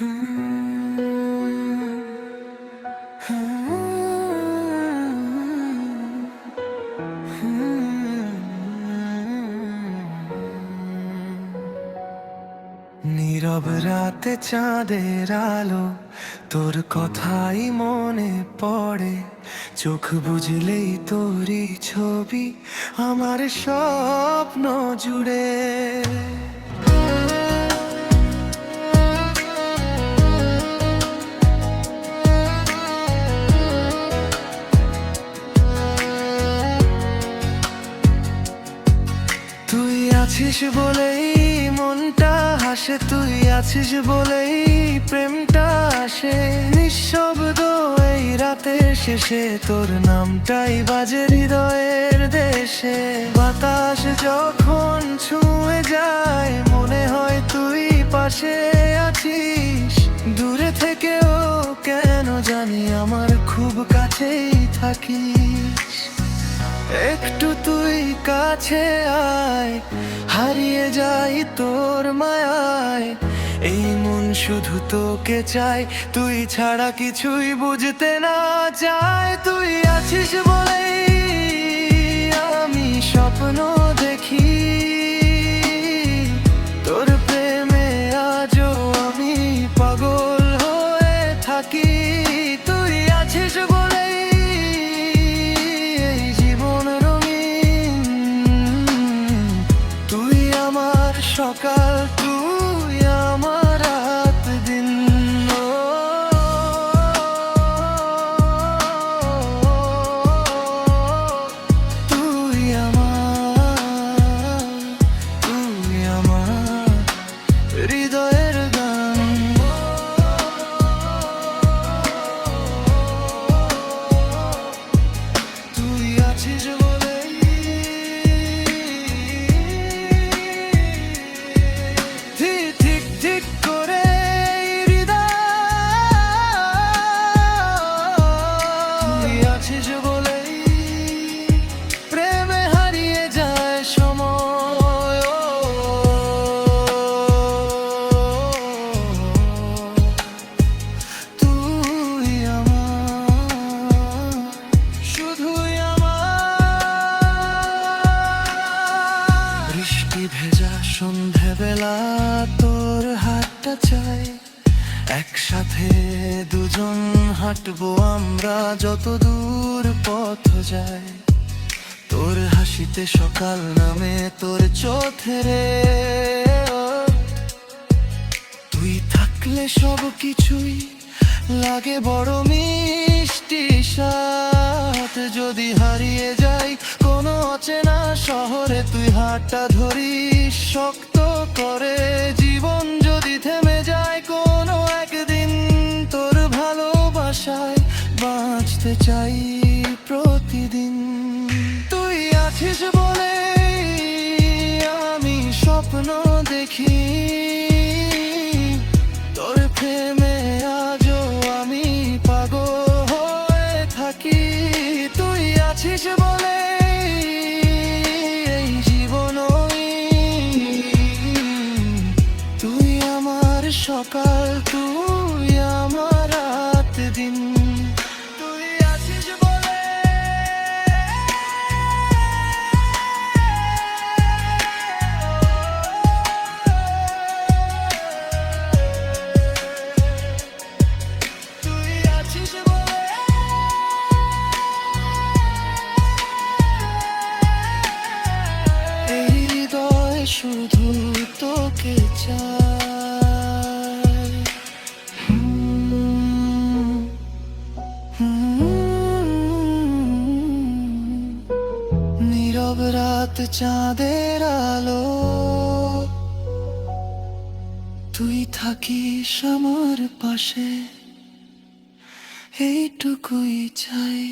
নীরব রাতে চাঁদের আলো, তোর কথাই মনে পড়ে। চোখ বুঝলেই তোরই ছবি আমার স্বপ্ন জুড়ে। তুই আছিস বলেই মনটা হাসে, তুই আছিস বলেই প্রেমটা আসে। নিঃশব্দ এই রাতের শেষে তোর নামটাই বাজে হৃদয়ের দেশে। বাতাস যখন ছুঁয়ে যায় মনে হয় তুই পাশে আছিস। দূরে থেকেও কেন জানি আমার খুব কাছেই থাকিস। একটু তুই কাছে আয়, হারিয়ে যাই তোর মায়ায়। এই মন শুধু তোকে চাই, তুই ছাড়া কিছুই বুঝতে না চায়। তুই আছিস বলেই আমি স্বপ্ন দেখি, তোর প্রেমে আজও আমি পাগল হয়ে থাকি। তুই আছিস বলেই এই জীবন রঙিন, তুই আমার সকাল, তুই আমার রাত দিন। তুই আমার হৃদয়ের গান। তুই আছিস বলেই ঠিক ঠিক করে তুই আছিস বলেই প্রেমে হারিয়ে যায় সময়। তুই আমার, শুধুই আমার। বৃষ্টি ভেজা সন্ধেবেলা তোর হাতটা চাই, একসাথে দুজন হাঁটবো আমরা যত দূর পথ যায়। তোর হাসিতে সকাল নামে তোর চোখে রে। তুই থাকলে সব কিছুই লাগে বড় মিষ্টি স্বাদ। যদি হারিয়ে যাই কোনো অচেনা শহরে, তুই হাতটা ধরিস শক্ত করে। জীবন যদি থেমে যায় কোনো একদিন, তোর ভালোবাসায় বাঁচতে চাই প্রতিদিন। তুই আছিস বলে আমি স্বপ্ন দেখি, তোর প্রেমে আজও আমি পাগল হয়ে থাকি। তুই আছিস বলে এই জীবনই, তুই আমার সকাল, তুই আমার রাত দিন। তুই আছিস বলে তুই আছিস বলে এই হৃদয় শুধু তোকে চায়। নীরব রাত চাঁদের আলো, তুই থাকিস আমার পাশে, এইটুকুই চাই।